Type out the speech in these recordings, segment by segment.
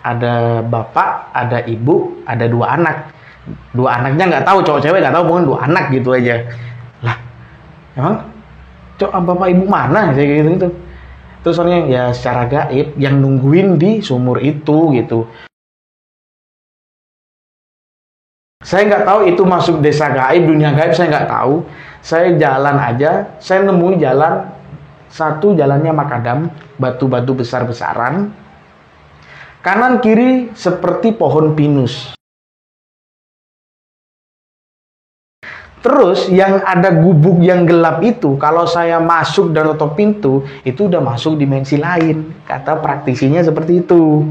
ada bapak, ada ibu, ada 2 anak. 2 anaknya nggak tahu cowok cewek, nggak tahu, pokoknya 2 anak gitu aja. Lah, emang bapak ibu mana? Saya gitu. Terus orangnya ya secara gaib yang nungguin di sumur itu gitu. Saya nggak tahu itu masuk desa gaib, dunia gaib, saya nggak tahu. Saya jalan aja, saya nemuin jalan satu, jalannya makadam, batu-batu besar-besaran. Kanan kiri seperti pohon pinus. Terus yang ada gubuk yang gelap itu, kalau saya masuk dan tutup pintu, itu udah masuk dimensi lain. Kata praktisinya seperti itu.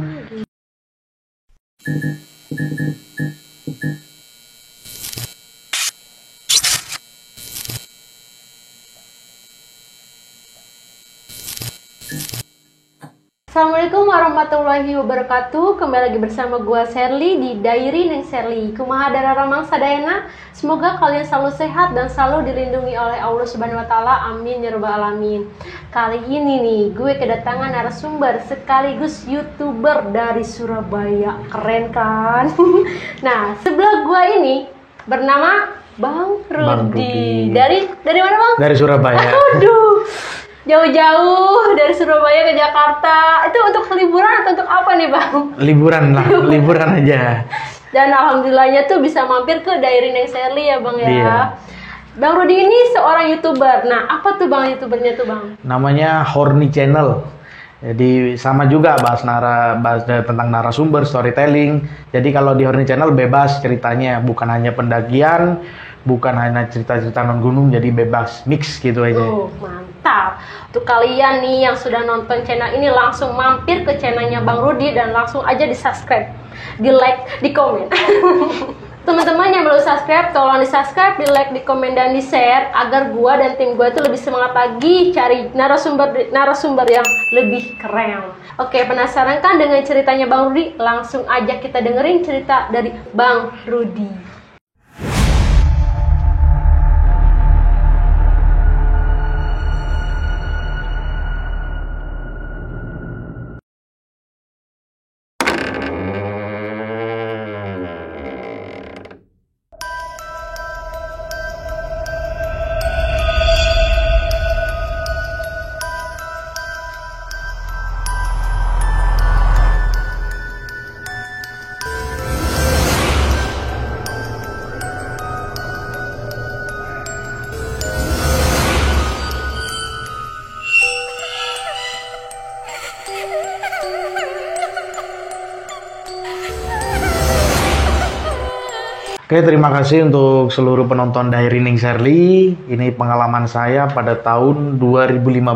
Assalamualaikum warahmatullahi wabarakatuh. Kembali lagi bersama gua Sherly di Diary Neng Sherly. Kumaha dararamang sadayana. Semoga kalian selalu sehat dan selalu dilindungi oleh Allah Subhanahu wa taala. Amin ya rabbal alamin. Kali ini nih gue kedatangan narasumber sekaligus YouTuber dari Surabaya. Keren kan? Nah, sebelah gua ini bernama Bang Rudi. Dari mana, Bang? Dari Surabaya. Aduh. Jauh-jauh dari Surabaya ke Jakarta. Itu untuk liburan atau untuk apa nih, Bang? Liburan lah, liburan aja. Dan alhamdulillahnya tuh bisa mampir ke Diary Neng Sherly ya, Bang ya. Iya. Bang Rudi ini seorang YouTuber. Nah, apa tuh Bang YouTubernya tuh, Bang? Namanya Horny Channel. Jadi sama juga bahas tentang narasumber, storytelling. Jadi kalau di Horny Channel bebas ceritanya, bukan hanya pendakian, bukan hanya cerita-cerita non gunung, jadi bebas mix gitu aja. Oh, mantap. Untuk kalian nih yang sudah nonton channel ini, langsung mampir ke channelnya Bang Rudi dan langsung aja di subscribe, di like, di komen. Teman-teman yang belum subscribe, tolong di subscribe, di like, di komen, dan di share agar gua dan tim gua itu lebih semangat lagi cari narasumber yang lebih keren. Oke, penasaran kan dengan ceritanya Bang Rudi? Langsung aja kita dengerin cerita dari Bang Rudi. Oke, terima kasih untuk seluruh penonton Diary Neng Sherly. Ini pengalaman saya pada tahun 2015.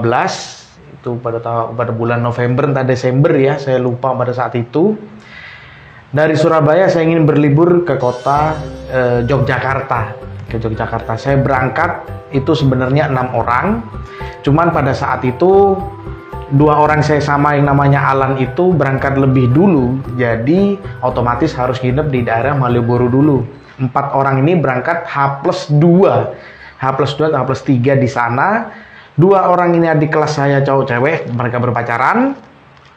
Itu pada bulan November entah Desember ya, saya lupa pada saat itu. Dari Surabaya saya ingin berlibur ke kota Yogyakarta. Ke Yogyakarta. Saya berangkat itu sebenarnya 6 orang. Cuman pada saat itu 2 orang saya sama yang namanya Alan itu berangkat lebih dulu, jadi otomatis harus nginep di daerah Malioboro dulu. 4 orang ini berangkat H+2 atau H+3 di sana. 2 orang ini adik kelas saya cowok cewek, mereka berpacaran.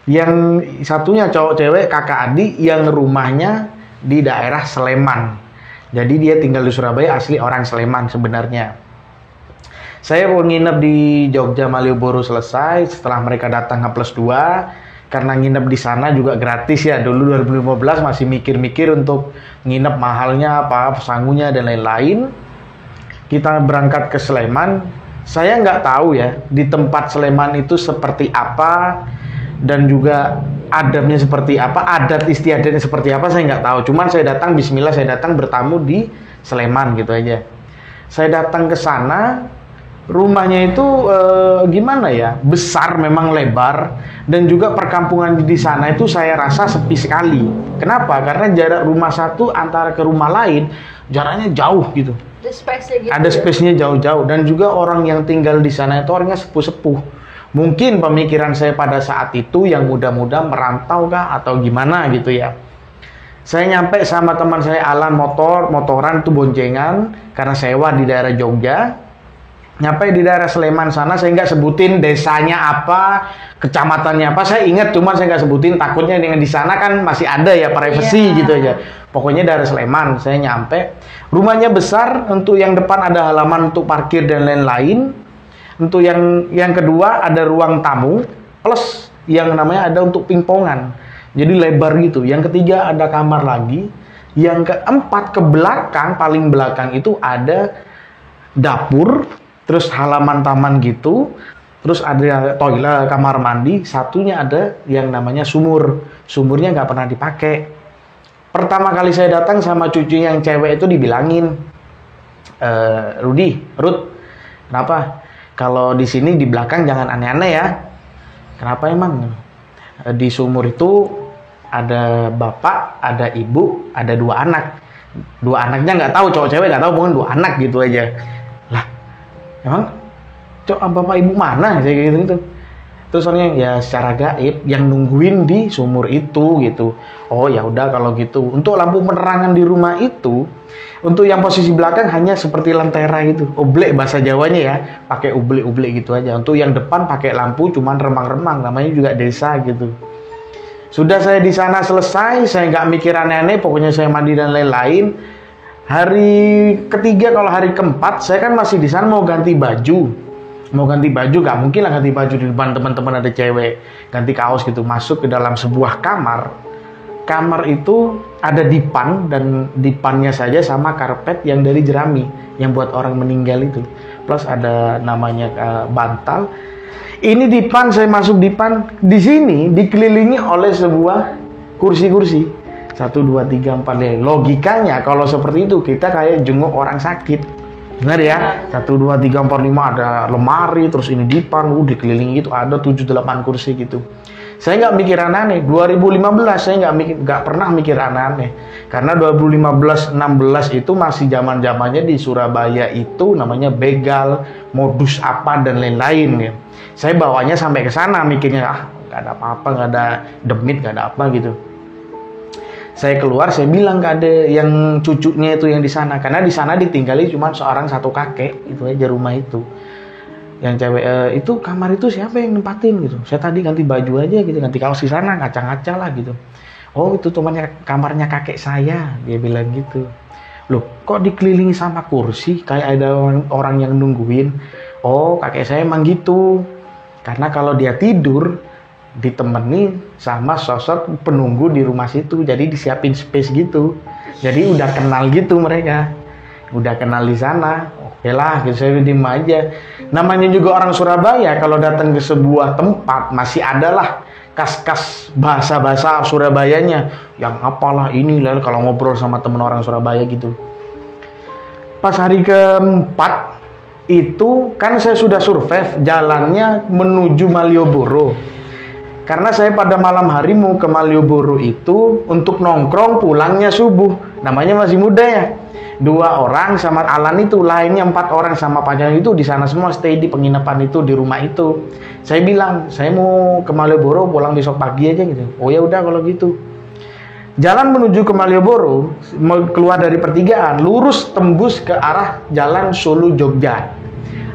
Yang satunya cowok cewek kakak adik yang rumahnya di daerah Sleman. Jadi dia tinggal di Surabaya, asli orang Sleman sebenarnya. Saya mau nginep di Jogja Malioboro selesai, setelah mereka datang H+2, karena nginep di sana juga gratis ya. Dulu 2015 masih mikir-mikir untuk nginep mahalnya apa, sangunya dan lain-lain. Kita berangkat ke Sleman. Saya nggak tahu ya, di tempat Sleman itu seperti apa, dan juga adabnya seperti apa, adat istiadatnya seperti apa, saya nggak tahu. Cuman saya datang, bismillah, saya datang bertamu di Sleman gitu aja. Saya datang ke sana. Rumahnya itu gimana ya, besar memang, lebar, dan juga perkampungan di sana itu saya rasa sepi sekali. Kenapa? Karena jarak rumah satu antara ke rumah lain jaraknya jauh gitu. Ada space-nya jauh-jauh, dan juga orang yang tinggal di sana itu orangnya sepuh-sepuh. Mungkin pemikiran saya pada saat itu yang muda-muda merantau kah atau gimana gitu ya. Saya nyampe sama teman saya Alan motoran tuh boncengan karena sewa di daerah Jogja. Nyampe di daerah Sleman sana, saya nggak sebutin desanya apa, kecamatannya apa, saya ingat, cuma saya nggak sebutin, takutnya dengan di sana kan masih ada ya privacy gitu aja. Pokoknya daerah Sleman, saya nyampe, rumahnya besar, untuk yang depan ada halaman untuk parkir dan lain-lain, untuk yang kedua ada ruang tamu, plus yang namanya ada untuk pingpongan, jadi lebar gitu. Yang ketiga ada kamar lagi, yang keempat ke belakang, paling belakang itu ada dapur, terus halaman taman gitu, terus ada toilet, kamar mandi, satunya ada yang namanya sumur. Sumurnya nggak pernah dipakai. Pertama kali saya datang sama cucu yang cewek itu dibilangin, Ruth, kenapa? Kalau di sini di belakang jangan aneh-aneh ya. Kenapa emang? Di sumur itu ada bapak, ada ibu, ada 2 anak. 2 anaknya nggak tahu, cowok cewek nggak tahu, pokoknya 2 anak gitu aja. Emang bapak ibu mana? Saya gitu. Terus orangnya ya secara gaib yang nungguin di sumur itu gitu. Oh ya udah kalau gitu. Untuk lampu penerangan di rumah itu, untuk yang posisi belakang hanya seperti lentera gitu. Oblek bahasa Jawanya ya, pakai oblek gitu aja. Untuk yang depan pakai lampu cuman remang-remang, namanya juga desa gitu. Sudah saya di sana selesai, saya nggak mikir aneh-aneh, pokoknya saya mandi dan lain-lain. Hari ketiga, kalau hari keempat, saya kan masih di sana mau ganti baju. Mau ganti baju, gak mungkin lah ganti baju di depan teman-teman ada cewek. Ganti kaos gitu, masuk ke dalam sebuah kamar. Kamar itu ada dipan, dan dipannya saja sama karpet yang dari jerami, yang buat orang meninggal itu. Plus ada namanya bantal. Ini dipan, saya masuk dipan. Di sini dikelilingi oleh sebuah kursi-kursi. 1, 2, 3, 4, 5. Logikanya kalau seperti itu kita kayak jenguk orang sakit. Benar ya? 1, 2, 3, 4, 5 ada lemari, terus ini dipan, dikelilingi itu ada 7, 8 kursi gitu. Saya nggak mikir aneh-aneh. 2015 saya nggak pernah mikir aneh-aneh. Karena 2015-16 itu masih zaman-zamannya di Surabaya itu namanya begal, modus apa dan lain-lain ya. Saya bawanya sampai ke sana mikirnya, nggak ada apa-apa, nggak ada demit, nggak ada apa gitu. Saya keluar, saya bilang ke adek yang cucunya itu yang di sana, karena di sana ditinggali cuma seorang satu kakek, itu aja rumah itu. Yang cewek itu kamar itu siapa yang nempatin gitu. Saya tadi ganti baju aja gitu, ganti kaos di sana, ngaca-ngaca lah gitu. Oh itu temannya, kamarnya kakek saya, dia bilang gitu. Loh kok dikelilingi sama kursi, kayak ada orang yang nungguin. Oh kakek saya emang gitu, karena kalau dia tidur ditemani sama sosok penunggu di rumah situ, jadi disiapin space gitu, jadi udah kenal gitu mereka, udah kenal di sana. Oke lah gitu, saya diem aja. Namanya juga orang Surabaya, kalau datang ke sebuah tempat masih adalah kas-kas bahasa-bahasa Surabayanya, yang apalah ini lah kalau ngobrol sama temen orang Surabaya gitu. Pas hari keempat itu kan saya sudah survei jalannya menuju Malioboro. Karena saya pada malam hari mau ke Malioboro itu untuk nongkrong pulangnya subuh. Namanya masih muda ya. 2 orang sama Alan itu, lainnya 4 orang sama pacarnya itu di sana semua, stay di penginapan itu, di rumah itu. Saya bilang, saya mau ke Malioboro pulang besok pagi aja gitu. Oh ya udah kalau gitu. Jalan menuju ke Malioboro, keluar dari pertigaan, lurus tembus ke arah jalan Solo Jogja.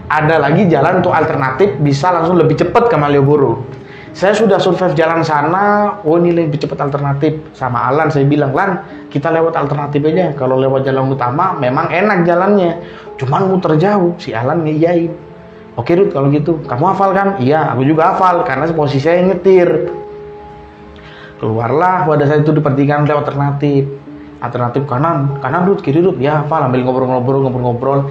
Ada lagi jalan untuk alternatif, bisa langsung lebih cepat ke Malioboro. Saya sudah survive jalan sana, oh ini lebih cepat alternatif. Sama Alan saya bilang, Lan, kita lewat alternatif aja. Kalau lewat jalan utama memang enak jalannya, cuman muter jauh. Si Alan ngiyain. Oke Ruth kalau gitu, kamu hafal kan? Iya, aku juga hafal karena posisi saya nyetir. Keluarlah pada saat itu di pertigaan lewat alternatif kanan Ruth, kiri Ruth. Ya hafal, ambil ngobrol-ngobrol.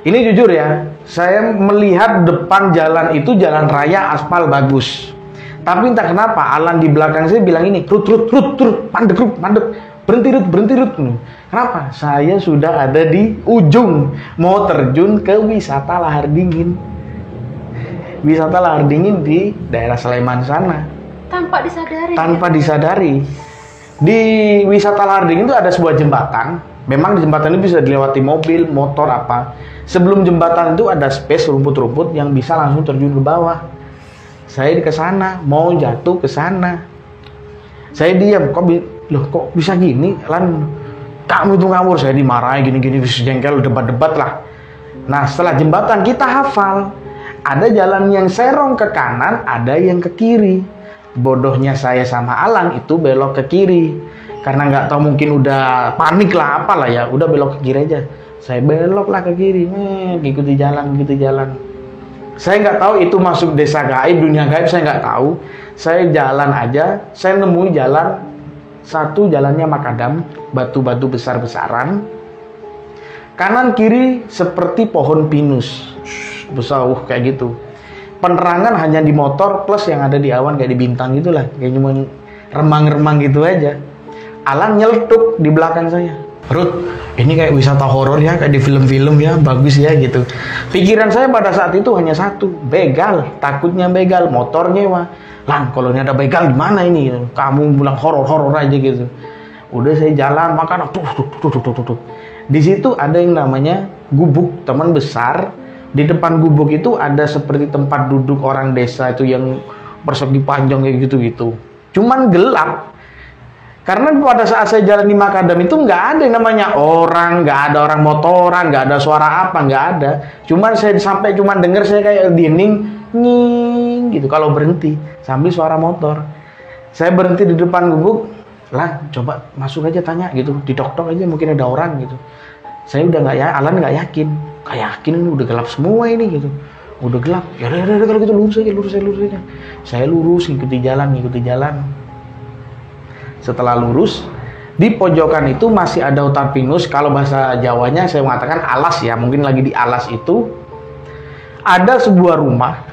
Ini jujur ya, saya melihat depan jalan itu jalan raya aspal bagus. Tapi entah kenapa Alan di belakang saya bilang ini, Ruth, mandek, berhenti Ruth. Kenapa? Saya sudah ada di ujung, mau terjun ke wisata lahar dingin. Wisata lahar dingin di daerah Sleman sana. Tanpa disadari. Di wisata lahar dingin itu ada sebuah jembatan. Memang di jembatan itu bisa dilewati mobil, motor apa. Sebelum jembatan itu ada space rumput-rumput yang bisa langsung terjun ke bawah. Saya ke sana, mau jatuh ke sana. Saya diam, kok bisa gini? Lan, kamu itu ngawur. Saya dimarahi gini-gini, jengkel, debat-debat lah. Nah, setelah jembatan kita hafal, ada jalan yang serong ke kanan, ada yang ke kiri. Bodohnya saya sama Alan itu belok ke kiri. Karena nggak tahu, mungkin udah panik lah apalah ya, udah belok ke kiri aja. Saya belok lah ke kiri, ikuti jalan. Saya nggak tahu itu masuk desa gaib, dunia gaib, saya nggak tahu. Saya jalan aja, saya nemui jalan satu, jalannya makadam, batu-batu besar-besaran. Kanan kiri seperti pohon pinus, besar kayak gitu. Penerangan hanya di motor plus yang ada di awan kayak di bintang gitulah, kayak cuma remang-remang gitu aja. Alan nyeletuk di belakang saya, Ruth, ini kayak wisata horor ya, kayak di film-film ya, bagus ya gitu. Pikiran saya pada saat itu hanya satu, begal, takutnya begal, motor nyewa. Lan, kalau ini ada begal gimana ini? Kamu bilang horor-horor aja gitu. Udah saya jalan, makan, tuh. Di situ ada yang namanya gubuk teman besar. Di depan gubuk itu ada seperti tempat duduk orang desa itu yang persegi panjang kayak gitu-gitu. Cuman gelap. Karena pada saat saya jalan di makadam itu nggak ada yang namanya orang, nggak ada orang motoran, nggak ada suara apa, nggak ada. Cuman saya sampai cuman denger saya kayak dinding nying gitu kalau berhenti sambil suara motor. Saya berhenti di depan gubuk, lah coba masuk aja tanya gitu, didok-dok aja mungkin ada orang gitu. Saya udah nggak ya, Alan nggak yakin ini udah gelap semua ini gitu, udah gelap. Ya udah kalau gitu lurus aja. Saya lurus ngikuti jalan. Setelah lurus, di pojokan itu masih ada hutan pinus. Kalau bahasa Jawanya saya mengatakan alas ya, mungkin lagi di alas itu ada sebuah rumah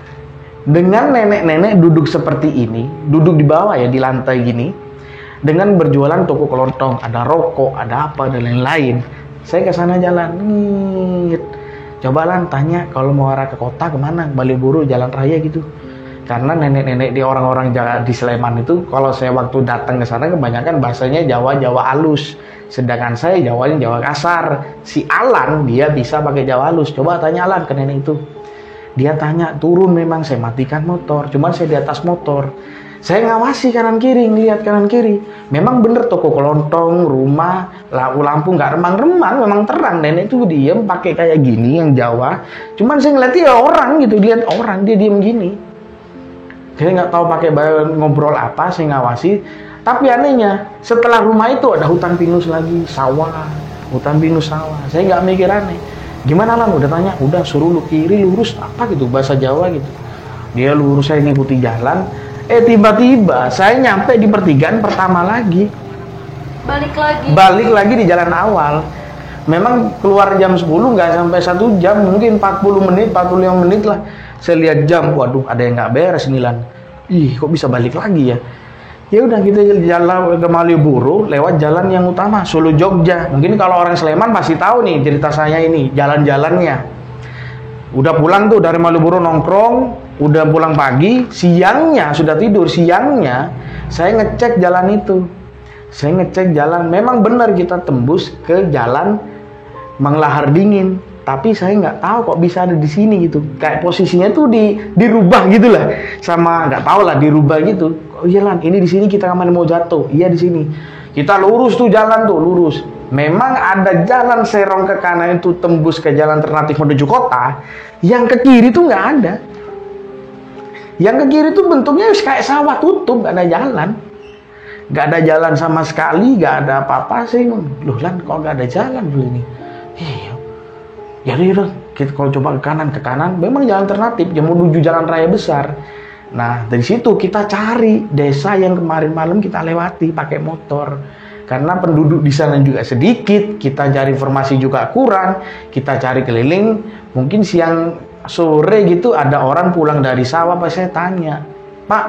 dengan nenek-nenek duduk seperti ini, duduk di bawah ya, di lantai gini, dengan berjualan toko kelontong, ada rokok, ada apa dan lain-lain. Saya ke sana jalan, coba Lan tanya kalau mau arah ke kota kemana, Malioboro, jalan raya gitu. Karena nenek-nenek di orang-orang di Sleman itu, kalau saya waktu datang ke sana kebanyakan bahasanya Jawa halus, sedangkan saya Jawanya Jawa kasar. Si Alan dia bisa pakai Jawa halus. Coba tanya Alan ke nenek itu. Dia tanya, turun memang, saya matikan motor, cuman saya di atas motor. Saya ngawasi kanan kiri, ngeliat kanan kiri. Memang bener toko kelontong, rumah, lampu nggak remang-remang, memang terang. Nenek itu diem pakai kayak gini yang Jawa. Cuman saya ngeliat dia orang gitu, lihat orang dia diem gini. Saya nggak tahu pakai ngobrol apa, saya ngawasi. Tapi anehnya, setelah rumah itu ada hutan pinus lagi, hutan pinus sawah. Saya nggak mikir aneh. Gimana Lan? Udah tanya, udah suruh lu kiri lurus apa gitu, bahasa Jawa gitu. Dia lurus, saya ngikuti jalan. Tiba-tiba saya nyampe di pertigaan pertama lagi. Balik lagi di jalan awal. Memang keluar jam 10 nggak sampai 1 jam, mungkin 40 menit, 45 menit lah. Saya lihat jam, waduh ada yang nggak beres nih Lan. Kok bisa balik lagi ya? Ya udah kita jalan ke Malioboro lewat jalan yang utama, Solo Jogja. Mungkin kalau orang Sleman pasti tahu nih cerita saya ini, jalan-jalannya. Udah pulang tuh dari Malioboro nongkrong, udah pulang pagi, siangnya sudah tidur, siangnya saya ngecek jalan itu. Saya ngecek jalan, memang benar kita tembus ke jalan Manglahar Dingin. Tapi saya nggak tahu kok bisa ada di sini gitu. Kayak posisinya tuh dirubah gitu lah. Sama nggak tahu lah dirubah gitu. Oh iya Lan, ini di sini kita kemana mau jatuh? Iya di sini. Kita lurus tuh jalan tuh, lurus. Memang ada jalan serong ke kanan itu tembus ke jalan alternatif menuju kota. Yang ke kiri tuh nggak ada. Yang ke kiri tuh bentuknya kayak sawah tutup, nggak ada jalan. Nggak ada jalan sama sekali, nggak ada apa-apa sih. Loh Lan, kok nggak ada jalan dulu ini? Ya udah, kita kalau coba ke kanan, memang jalan alternatif yang menuju jalan raya besar. Nah, dari situ kita cari desa yang kemarin malam kita lewati pakai motor. Karena penduduk di sana juga sedikit, kita cari informasi juga kurang, kita cari keliling, mungkin siang sore gitu ada orang pulang dari sawah, pas saya tanya, Pak,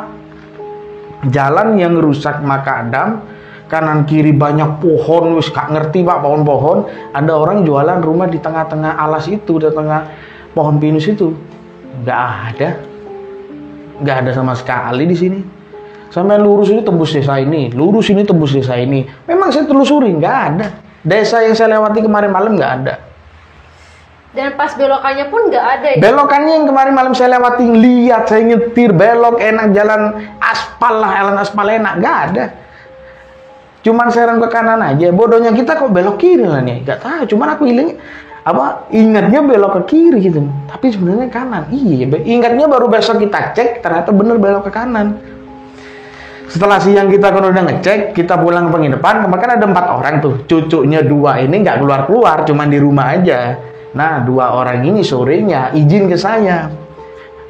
jalan yang rusak makadam, kanan kiri banyak pohon, wis gak ngerti Pak pohon-pohon. Ada orang jualan rumah di tengah-tengah alas itu, di tengah pohon pinus itu. Nggak ada sama sekali di sini. Sampai lurus ini tembus desa ini, lurus ini tembus desa ini. Memang saya telusuri, nggak ada. Desa yang saya lewati kemarin malam nggak ada. Dan pas belokannya pun nggak ada ya? Belokannya yang kemarin malam saya lewati, lihat saya nyetir, belok enak, jalan aspal lah, jalan aspal enak, nggak ada. Cuman serong ke kanan aja. Bodohnya kita kok belok kiri lah nih, nggak tahu. Cuman aku ingatnya belok ke kiri gitu, tapi sebenarnya kanan. Iya, ingatnya baru besok kita cek, ternyata bener belok ke kanan. Setelah siang kita kan udah ngecek, kita pulang ke penginapan, kemarin kan ada 4 orang tuh, cucunya 2 ini nggak keluar-keluar, cuman di rumah aja. Nah, 2 orang ini sorenya izin ke saya,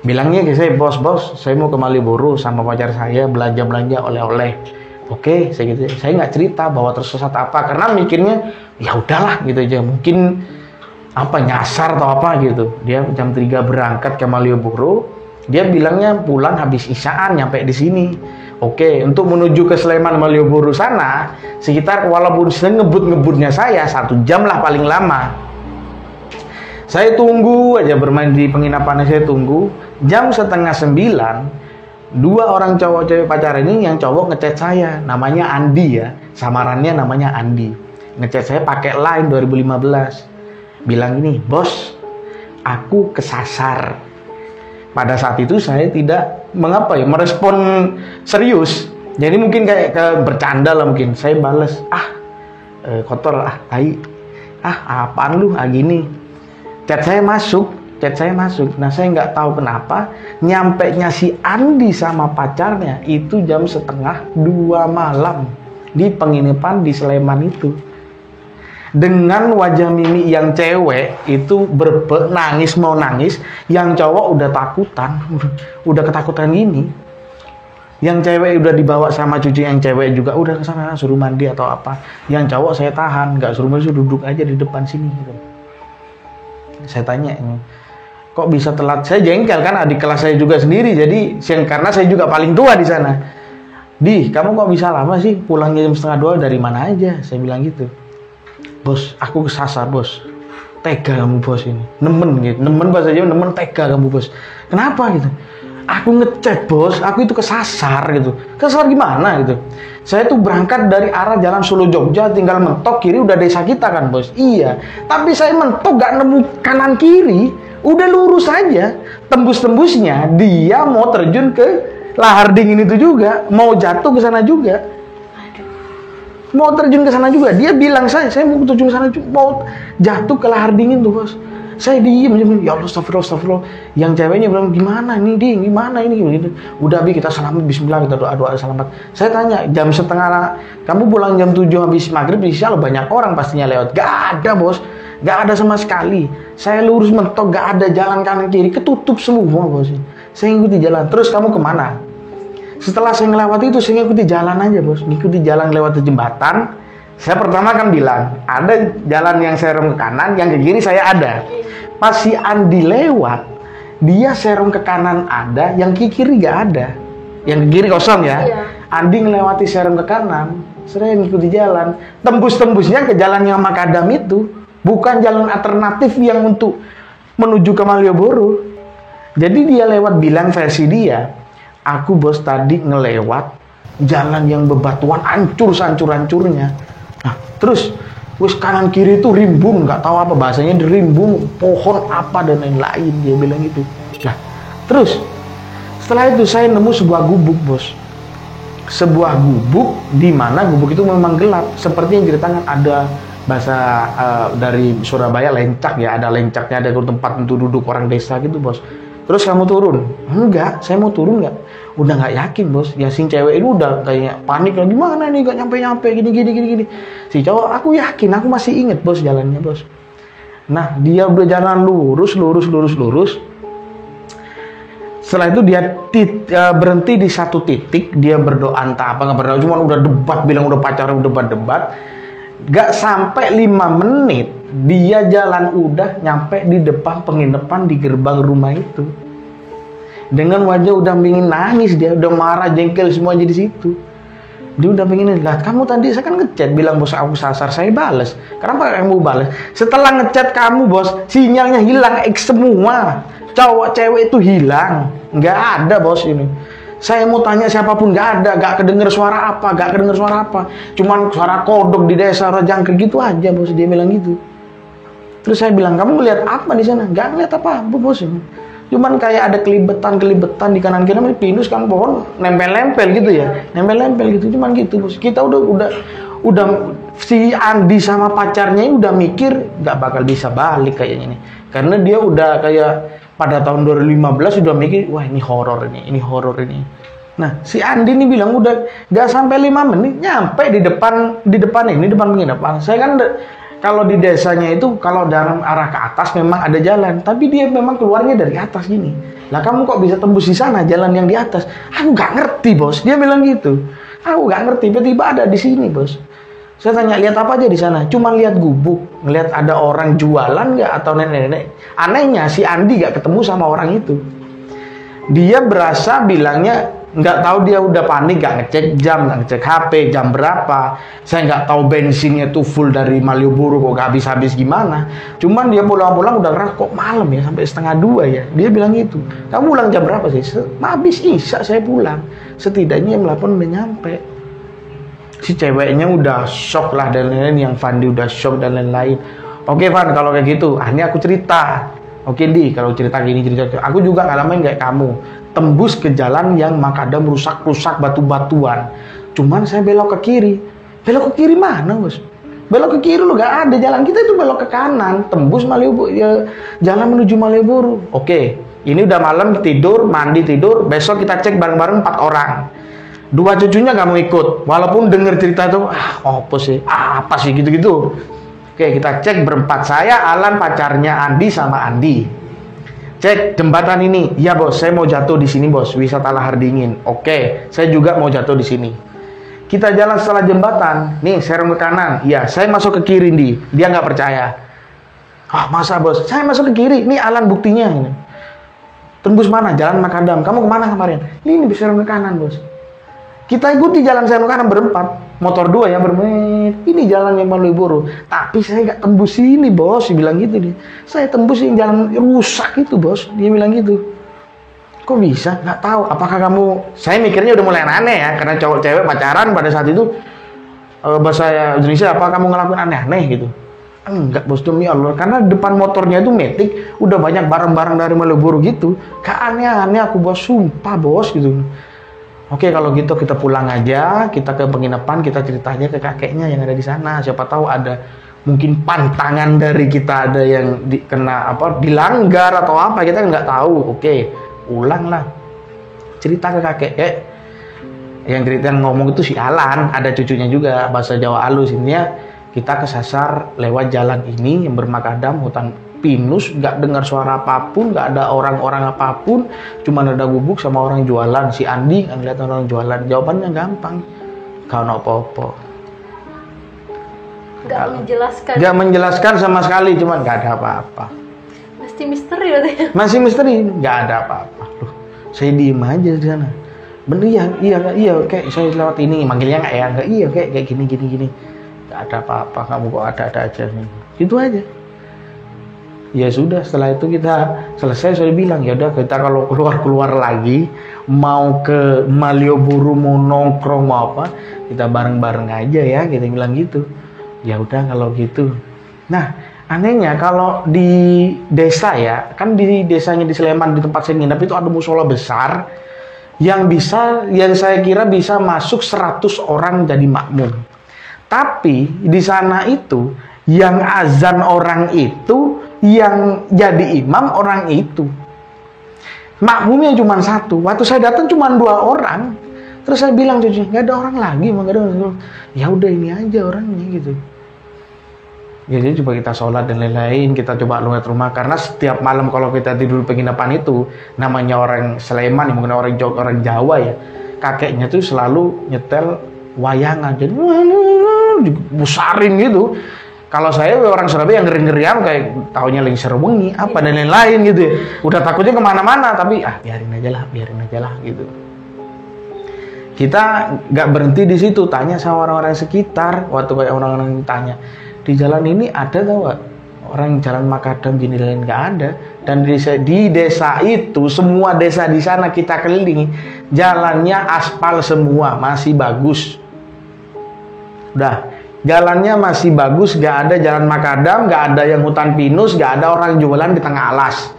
bilangnya ke saya, bos, saya mau ke Malioboro sama pacar saya belanja oleh-oleh. Oke, saya gitu, saya nggak cerita bahwa tersesat apa, karena mikirnya ya udahlah gitu aja, mungkin nyasar atau apa gitu. Dia jam 3 berangkat ke Malioboro, dia bilangnya pulang habis isyaan nyampe di sini. Oke, untuk menuju ke Sleman Malioboro sana sekitar, walaupun ngebut-ngebutnya saya 1 jam lah paling lama. Saya tunggu aja, bermain di penginapannya, saya tunggu. Jam 8:30, 2 orang cowok cewek pacaran ini, yang cowok ngechat saya, namanya Andi ya, samarannya namanya Andi. Ngechat saya pakai Line 2015. Bilang ini, bos, aku kesasar. Pada saat itu saya tidak merespon serius. Jadi mungkin kayak bercanda lah mungkin. Saya bales, kotor, tai. Apaan lu, gini. Chat saya masuk. Nah, saya nggak tahu kenapa nyampenya si Andi sama pacarnya itu jam 1:30 malam di penginapan di Sleman itu. Dengan wajah mimi yang cewek itu nangis, mau nangis, yang cowok udah ketakutan gini. Yang cewek udah dibawa sama cucu yang cewek juga udah ke sana suruh mandi atau apa. Yang cowok saya tahan, nggak suruh mandi, duduk aja di depan sini gitu. Saya tanya, kok bisa telat? Saya jengkel kan, adik kelas saya juga sendiri, jadi karena saya juga paling tua di sana. Di, kamu kok bisa lama sih? Pulangnya jam 1:30 dari mana aja? Saya bilang gitu. Bos, aku kesasar, bos. Tega kamu, bos, ini. Nemen gitu. Nemen bahasa Jawa, nemen, tega kamu, bos. Kenapa gitu? Aku ngecek, bos. Aku itu kesasar gitu. Kesasar gimana gitu? Saya tuh berangkat dari arah jalan Solo Jogja, tinggal mentok kiri udah desa kita kan, bos. Iya. Tapi saya mentok gak nemu kanan kiri, udah lurus aja. Tembus-tembusnya dia mau terjun ke lahar dingin itu juga, mau jatuh ke sana juga. Mau terjun ke sana juga. Dia bilang saya mau terjun ke sana juga, mau jatuh ke lahar dingin tuh, bos. Saya diem, ya Allah, astagfirullah. Yang ceweknya bilang, gimana ini, gimana ini, gitu. Udah, kita selamat, bismillah, kita doa selamat. Saya tanya, jam 6:30, kamu pulang jam 7 habis maghrib, insya Allah banyak orang pastinya lewat. Gak ada, bos. Gak ada sama sekali. Saya lurus mentok, gak ada jalan kanan kiri, ketutup semua, bos. Saya ngikuti jalan. Terus kamu kemana? Setelah saya ngelewati itu, saya ngikuti jalan aja, bos. Ngikuti jalan lewat jembatan. Saya pertama kan bilang, ada jalan yang serong ke kanan, yang ke kiri saya ada. Pas si Andi lewat, dia serong ke kanan ada, yang ke kiri gak ada. Yang ke kiri kosong ya. Iya. Andi ngelewati serong ke kanan, saya ngikuti jalan. Tembus-tembusnya ke jalan yang makadam itu. Bukan jalan alternatif yang untuk menuju ke Malioboro. Jadi dia lewat, bilang versi dia, aku, bos, tadi ngelewat jalan yang bebatuan, hancur-hancurnya. Nah, terus wis kanan kiri itu rimbun, nggak tahu apa bahasanya, rimbun pohon apa dan lain-lain, dia bilang gitu. Nah, terus setelah itu saya nemu sebuah gubuk, bos. Sebuah gubuk di mana gubuk itu memang gelap, seperti yang ceritakan ada bahasa dari Surabaya, lencak ya, ada lencaknya, ada tempat untuk duduk orang desa gitu, bos. Terus kamu turun? Enggak, saya mau turun enggak? Udah nggak yakin, bos. Ya si cewek itu udah kayak panik lagi, gimana nih, gak nyampe gini. Si cowok, aku yakin, aku masih inget, bos, jalannya, bos. Nah, dia udah jalan lurus. Setelah itu dia berhenti di satu titik, dia berdoa entah apa, nggak berdoa, cuma udah debat, bilang udah pacaran, udah debat. Gak sampai 5 menit, dia jalan udah nyampe di depan penginapan di gerbang rumah itu. Dengan wajah udah pengen nangis, dia udah marah, jengkel semua aja di situ. Dia udah pengen, lah kamu tadi saya kan ngechat bilang, bos, aku sasar, saya bales. Kenapa kamu bales? Setelah ngechat kamu, bos, sinyalnya hilang, semua. Cowok cewek itu hilang, nggak ada, bos, ini. Saya mau tanya siapapun, gak ada, gak kedenger suara apa, cuman suara kodok di desa Rajangkrik gitu aja, bos, dia bilang gitu. Terus saya bilang, kamu ngeliat apa di sana? Gak ngeliat apa, bos. Cuman kayak ada kelibetan di kanan kiri, pinus kan pohon nempel-nempel gitu ya, cuman gitu, bos. Kita udah si Andi sama pacarnya ini udah mikir nggak bakal bisa balik kayaknya nih. Karena dia udah kayak pada tahun 2015 udah mikir, wah ini horor ini. Nah, si Andi ini bilang udah nggak sampai 5 menit nyampe di depan penginapan. Saya kan kalau di desanya itu kalau dalam arah ke atas memang ada jalan, tapi dia memang keluarnya dari atas gini. Lah kamu kok bisa tembus di sana jalan yang di atas? Aku nggak ngerti, Bos. Dia bilang gitu. Aku nggak ngerti, tiba-tiba ada di sini, Bos. Saya tanya, lihat apa aja di sana? Cuma lihat gubuk, ngelihat ada orang jualan nggak atau nenek-nenek. Anehnya si Andi nggak ketemu sama orang itu. Dia berasa bilangnya nggak tahu, dia udah panik, nggak ngecek jam, nggak ngecek HP, jam berapa. Saya nggak tahu bensinnya tuh full dari Malioboro kok nggak habis-habis gimana. Cuman dia pulang-pulang udah ngerasa kok malam ya, sampai 1:30 ya. Dia bilang gitu. Kamu pulang jam berapa sih? Habis Isya saya pulang. Setidaknya jam 8 udah nyampe. Si ceweknya udah shock lah dan lain-lain, yang Fandi udah shock dan lain-lain. Oke Van, kalau kayak gitu, ini aku cerita. Oke Di, kalau cerita gini, cerita. Aku juga ngalamin kayak kamu. Tembus ke jalan yang makadam rusak-rusak batu-batuan. Cuman saya belok ke kiri. Belok ke kiri mana, Bos? Belok ke kiri lo, gak ada jalan. Kita itu belok ke kanan, tembus Malioboro, ya, jalan menuju Malioboro. Oke, ini udah malam, tidur, mandi, tidur. Besok kita cek bareng-bareng 4 orang. 2 cucunya gak mau ikut, walaupun denger cerita itu, apa sih gitu-gitu. Oke, kita cek berempat, saya, Alan, pacarnya Andi sama Andi. Cek jembatan ini, iya Bos, saya mau jatuh di sini Bos, wisata lahar dingin. Oke, saya juga mau jatuh di sini. Kita jalan setelah jembatan, nih serong ke kanan, iya, saya masuk ke kiri Di, dia nggak percaya. Masa Bos, saya masuk ke kiri, nih Alan buktinya. Ini. Tembus mana? Jalan Makadam. Kamu kemana kemarin? Ini bisa serong ke kanan Bos. Kita ikuti jalan saya kanan berempat, motor 2 ya bermenit. Ini jalan yang Malioboro. Tapi saya nggak tembus ini Bos, dia bilang gitu dia. Saya tembus yang jalan rusak itu Bos, dia bilang gitu. Kok bisa? Nggak tahu. Apakah kamu? Saya mikirnya udah mulai aneh ya, karena cowok cewek pacaran pada saat itu bahasa Indonesia. Apa kamu ngelakuin aneh-aneh gitu? Enggak Bos, demi Allah. Karena depan motornya itu Matic, udah banyak barang-barang dari Malioboro gitu. Gak aneh-aneh aku Bos, sumpah Bos gitu. Oke, kalau gitu kita pulang aja, kita ke penginapan, kita ceritanya ke kakeknya yang ada di sana. Siapa tahu ada mungkin pantangan dari kita ada yang kena dilanggar atau apa, kita nggak tahu. Oke, ulanglah. Cerita ke kakek. Yang cerita ngomong itu si Alan, ada cucunya juga, bahasa Jawa halus. Intinya kita kesasar lewat jalan ini yang bermakadam, hutan pinus, nggak dengar suara apapun, nggak ada orang-orang apapun, cuma ada gubuk sama orang jualan. Si Andi nggak ngeliat orang jualan. Jawabannya gampang, kau no popo. Nggak menjelaskan sama sekali, cuma nggak ada apa-apa. Masih misteri berarti. Masih misteri, nggak ada apa-apa. Loh, saya diem aja di sana. Bener iya, kayak saya lewat ini, manggilnya nggak ya, nggak iya, kayak gini. Nggak ada apa-apa, kamu kok ada aja nih. Gitu aja. Ya sudah, setelah itu kita selesai, saya bilang ya udah kita kalau keluar lagi mau ke Malioboro mau nongkrong mau apa, kita bareng-bareng aja ya, kita bilang gitu. Ya udah kalau gitu. Nah, anehnya kalau di desa ya, kan di desanya di Sleman di tempat saya nginep itu ada musola besar yang saya kira bisa masuk 100 orang jadi makmum. Tapi di sana itu yang azan orang itu, yang jadi imam orang itu. Makmumnya cuma 1. Waktu saya datang cuma 2 orang. Terus saya bilang cucu, nggak ada orang lagi, nggak ada orang. Ya udah ini aja orangnya gitu. Ya jadi coba kita sholat dan lain-lain, kita coba lihat rumah, karena setiap malam kalau kita tidur penginapan itu, namanya orang Sleman, mungkin orang Jawa ya, kakeknya tuh selalu nyetel wayangan, jadi besarin gitu. Kalau saya orang Surabaya yang ngeri-ngerian kayak taunya lagi serwengi apa dan lain-lain gitu ya. Udah takutnya kemana-mana, tapi biarin aja lah gitu. Kita nggak berhenti di situ, tanya sama orang-orang sekitar. Waktu kayak orang-orang tanya, di jalan ini ada tau gak orang jalan makadam gini lain? Nggak ada. Dan di desa itu, semua desa di sana kita kelilingi, jalannya aspal semua, masih bagus. Udah. Jalannya masih bagus, gak ada jalan makadam, gak ada yang hutan pinus, gak ada orang jualan di tengah alas.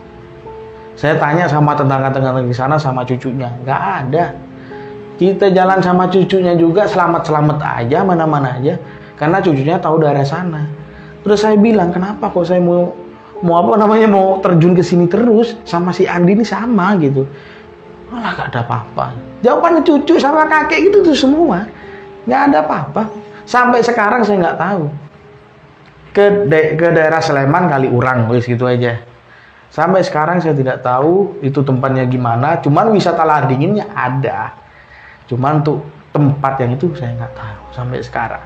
Saya tanya sama tetangga-tetangga di sana sama cucunya, gak ada. Kita jalan sama cucunya juga selamat-selamat aja, mana-mana aja. Karena cucunya tahu daerah sana. Terus saya bilang, kenapa kok saya mau terjun ke sini terus sama si Andi ini sama gitu. Malah gak ada apa-apa. Jawaban cucu sama kakek gitu tuh semua. Gak ada apa-apa. Sampai sekarang saya nggak tahu. Ke daerah Sleman Kaliurang, wis gitu aja. Sampai sekarang saya tidak tahu itu tempatnya gimana. Cuman wisata lahar dinginnya ada. Cuman untuk tempat yang itu saya nggak tahu sampai sekarang.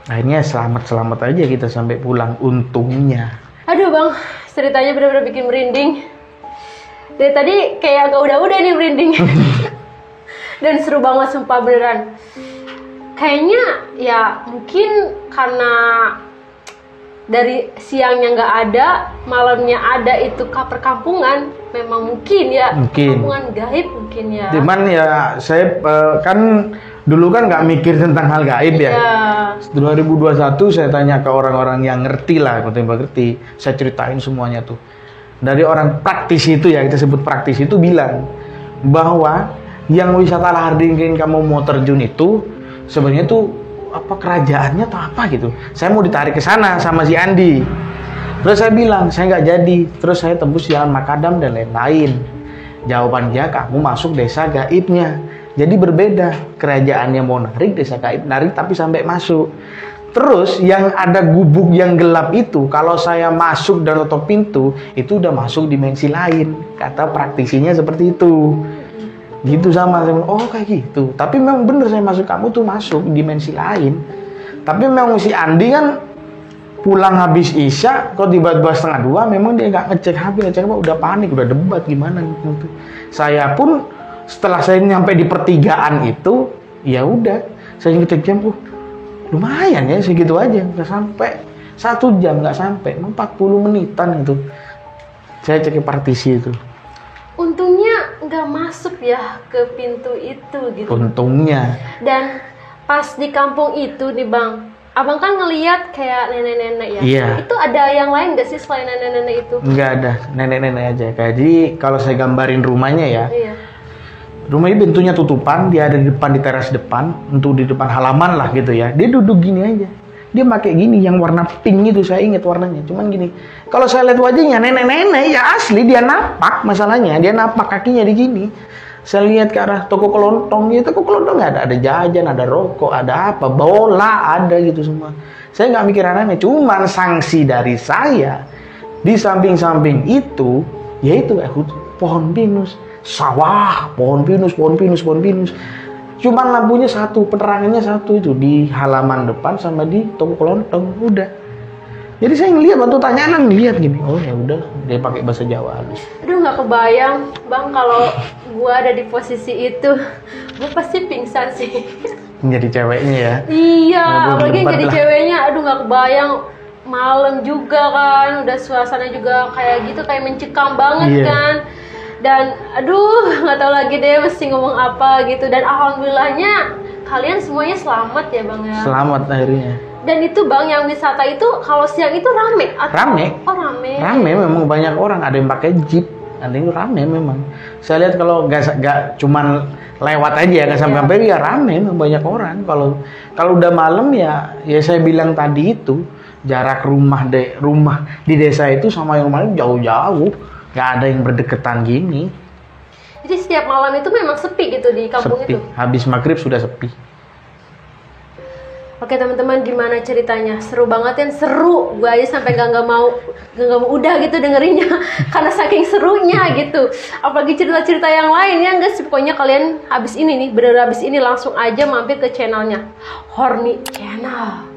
Akhirnya selamat-selamat aja kita sampai pulang, untungnya. Aduh bang, ceritanya benar-benar bikin merinding. Dari tadi kayak gak udah-udah nih merinding. Dan seru banget sumpah beneran. Kayaknya ya mungkin karena dari siangnya nggak ada, malamnya ada itu perkampungan. Memang mungkin ya, perkampungan gaib mungkin ya. Cuman ya saya kan dulu kan nggak mikir tentang hal gaib ya. 2021 saya tanya ke orang-orang yang ngerti lah, ngerti. Saya ceritain semuanya tuh. Dari orang praktis itu ya, kita sebut praktis itu bilang bahwa yang wisata lahar dingin kamu mau terjun itu sebenarnya tuh apa kerajaannya atau apa gitu. Saya mau ditarik ke sana sama si Andi. Terus saya bilang saya nggak jadi. Terus saya tembus jalan Makadam dan lain-lain. Jawabannya kamu masuk desa gaibnya. Jadi berbeda. Kerajaannya mau narik, desa gaib narik tapi sampai masuk. Terus yang ada gubuk yang gelap itu, kalau saya masuk dan tutup pintu, itu udah masuk dimensi lain. Kata praktisinya seperti itu. Gitu sama saya, oh kayak gitu. Tapi memang bener saya masuk, kamu tuh masuk dimensi lain. Tapi memang si Andi kan pulang habis Isya, kok tiba-tiba 1:30, memang dia nggak ngecek HP, udah panik, udah debat gimana gitu. Saya pun setelah saya nyampe di pertigaan itu, ya udah, saya ngecek jam, lumayan ya segitu aja, nggak sampai 1 jam, nggak sampai 40 menitan itu. Saya cek partisi itu. Untungnya nggak masuk ya ke pintu itu gitu. Untungnya. Dan pas di kampung itu nih bang, abang kan ngelihat kayak nenek-nenek ya. Iya. Itu ada yang lain nggak sih selain nenek-nenek itu? Nggak ada, nenek-nenek aja. Jadi kalau saya gambarin rumahnya ya. Iya. Rumahnya pintunya tutupan, dia ada di depan, di teras depan, untuk di depan halaman lah gitu ya. Dia duduk gini aja. Dia pakai gini yang warna pink itu, saya ingat warnanya. Cuman gini, kalau saya lihat wajahnya nenek-nenek ya asli dia napak masalahnya. Dia napak kakinya di gini. Saya lihat ke arah toko kelontong, ya toko kelontong nggak ada jajan, ada rokok, ada apa, bola ada gitu semua. Saya nggak mikir aneh, cuman sanksi dari saya di samping-samping itu, yaitu pohon pinus. Sawah, pohon pinus. Cuman lampunya satu, penerangannya satu itu di halaman depan sama di toko kelontong, udah. Jadi saya ngelihat waktu tanyaan ngelihat gini, oh ya udah, dia pakai bahasa Jawa halus. Aduh nggak kebayang, bang kalau gua ada di posisi itu, gua pasti pingsan sih. Menjadi ceweknya ya? Iya, apalagi jadi ceweknya, aduh nggak kebayang. Malam juga kan, udah suasana juga kayak gitu, kayak mencekam banget kan. Dan aduh nggak tahu lagi deh mesti ngomong apa gitu. Dan alhamdulillahnya kalian semuanya selamat ya bang ya. Selamat akhirnya. Dan itu bang yang wisata itu kalau siang itu rame atau? Rame. Oh rame. Rame memang banyak orang. Ada yang pakai jeep, ada yang rame memang. Saya lihat kalau nggak cuman lewat aja ya nggak sampai ya rame memang banyak orang. Kalau udah malam ya saya bilang tadi itu jarak rumah di desa itu sama yang rumahnya jauh-jauh. Gak ada yang berdekatan gini. Jadi setiap malam itu memang sepi gitu di kampung sepi. itu? Habis maghrib sudah sepi. Oke teman-teman, gimana ceritanya? Seru banget kan? Seru. Gue aja sampai gak mau udah gitu dengerinnya. Karena saking serunya gitu. Apalagi cerita-cerita yang lain ya guys. Pokoknya kalian habis ini langsung aja mampir ke channelnya Horny Channel.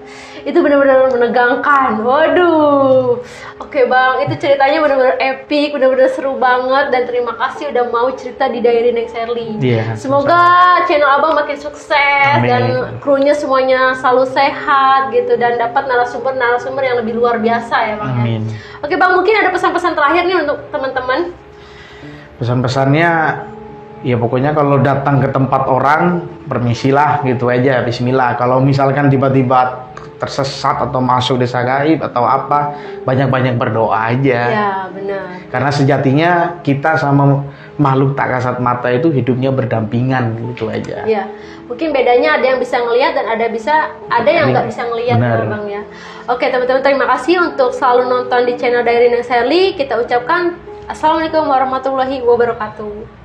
Itu benar-benar menegangkan. Waduh. Oke bang, itu ceritanya benar-benar epic, benar-benar seru banget. Dan terima kasih udah mau cerita di Diary Neng Sherly. Semoga channel abang makin sukses. Amin. Dan krunya semuanya selalu sehat gitu. Dan dapat narasumber yang lebih luar biasa ya bang. Amin. Oke bang, mungkin ada pesan-pesan terakhir nih untuk teman-teman. Pesan-pesannya ya pokoknya kalau datang ke tempat orang permisilah gitu aja, bismillah. Kalau misalkan tiba-tiba tersesat atau masuk desa gaib atau apa, banyak-banyak berdoa aja. Ya benar. Karena sejatinya kita sama makhluk tak kasat mata itu hidupnya berdampingan gitu aja. Ya, mungkin bedanya ada yang bisa ngelihat dan ada yang nggak bisa ngelihat ya Bang ya. Oke teman-teman, terima kasih untuk selalu nonton di channel Diary Neng Sherly. Kita ucapkan Assalamualaikum warahmatullahi wabarakatuh.